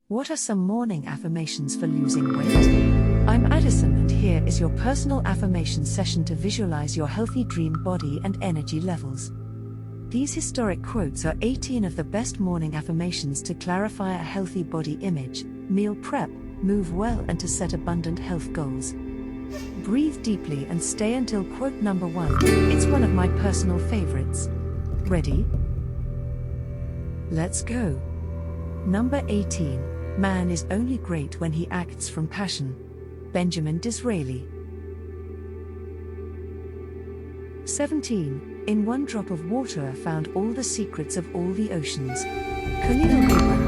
What are some morning affirmations for losing weight? I'm Addison, and here is your personal affirmation session to visualize your healthy dream body and energy levels. These historic quotes are 18 of the best morning affirmations to clarify a healthy body image, meal prep, move well, and to set abundant health goals. Breathe deeply and stay until quote number 1. It's one of my personal favorites. Ready? Let's go. Number 18. Man is only great when he acts from passion. Benjamin Disraeli. 17. In one drop of water I found all the secrets of all the oceans. Khalil Gibran.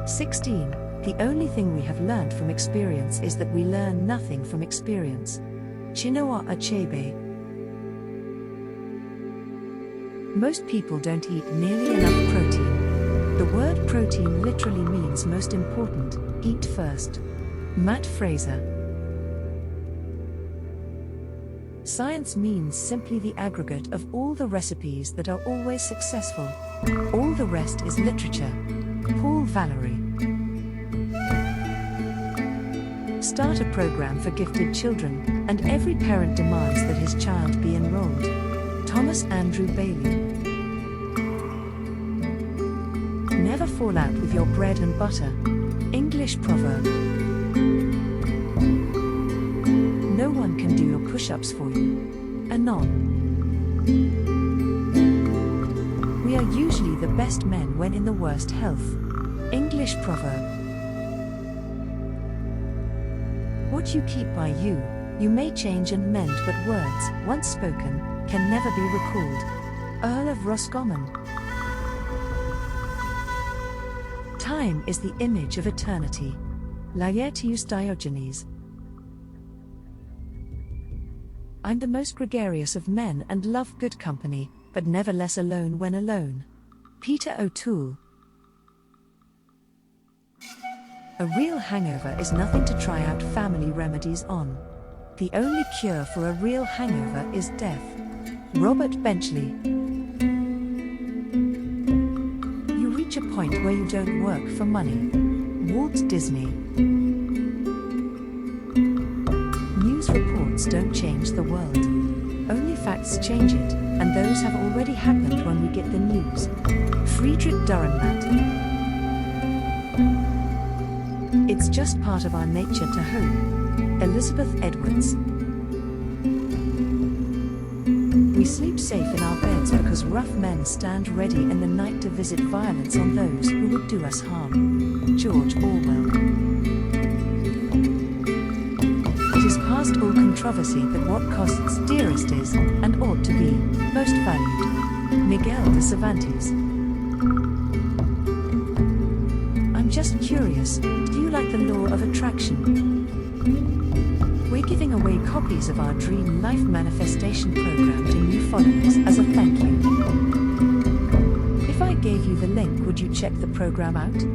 16. The only thing we have learned from experience is that we learn nothing from experience. Chinua Achebe. Most people don't eat nearly enough protein. The word protein literally means most important, eat first. Matt Fraser. Science means simply the aggregate of all the recipes that are always successful. All the rest is literature. Paul Valery. Start a program for gifted children, and every parent demands that his child be enrolled. Thomas Andrew Bailey. Never fall out with your bread and butter. English proverb. No one can do your push-ups for you. Anon. We are usually the best men when in the worst health. English proverb. What you keep by you, you may change and mend, but words, once spoken, can never be recalled. Earl of Roscommon. Time is the image of eternity. Laertius Diogenes. I'm the most gregarious of men and love good company, but never less alone when alone. Peter O'Toole. A real hangover is nothing to try out family remedies on. The only cure for a real hangover is death. Robert Benchley. You reach a point where you don't work for money. Walt Disney. News reports don't change the world. Only facts change it, and those have already happened when we get the news. Friedrich Dürrenmatt. It's just part of our nature to hope. Elizabeth Edwards. We sleep safe in our beds because rough men stand ready in the night to visit violence on those who would do us harm. George Orwell. It is past all controversy that what costs dearest is, and ought to be, most valued. Miguel de Cervantes. I'm just curious, do you like the law of attraction? We're giving away copies of our Dream Life Manifestation program to new followers as a thank you. If I gave you the link, would you check the program out?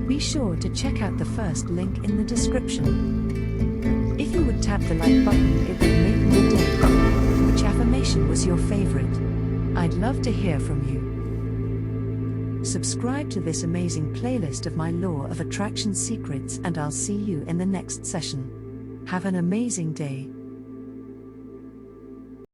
Be sure to check out the first link in the description. If you would tap the like button, it would make my day. Which affirmation was your favorite? I'd love to hear from you. Subscribe to this amazing playlist of my Law of Attraction secrets, and I'll see you in the next session. Have an amazing day.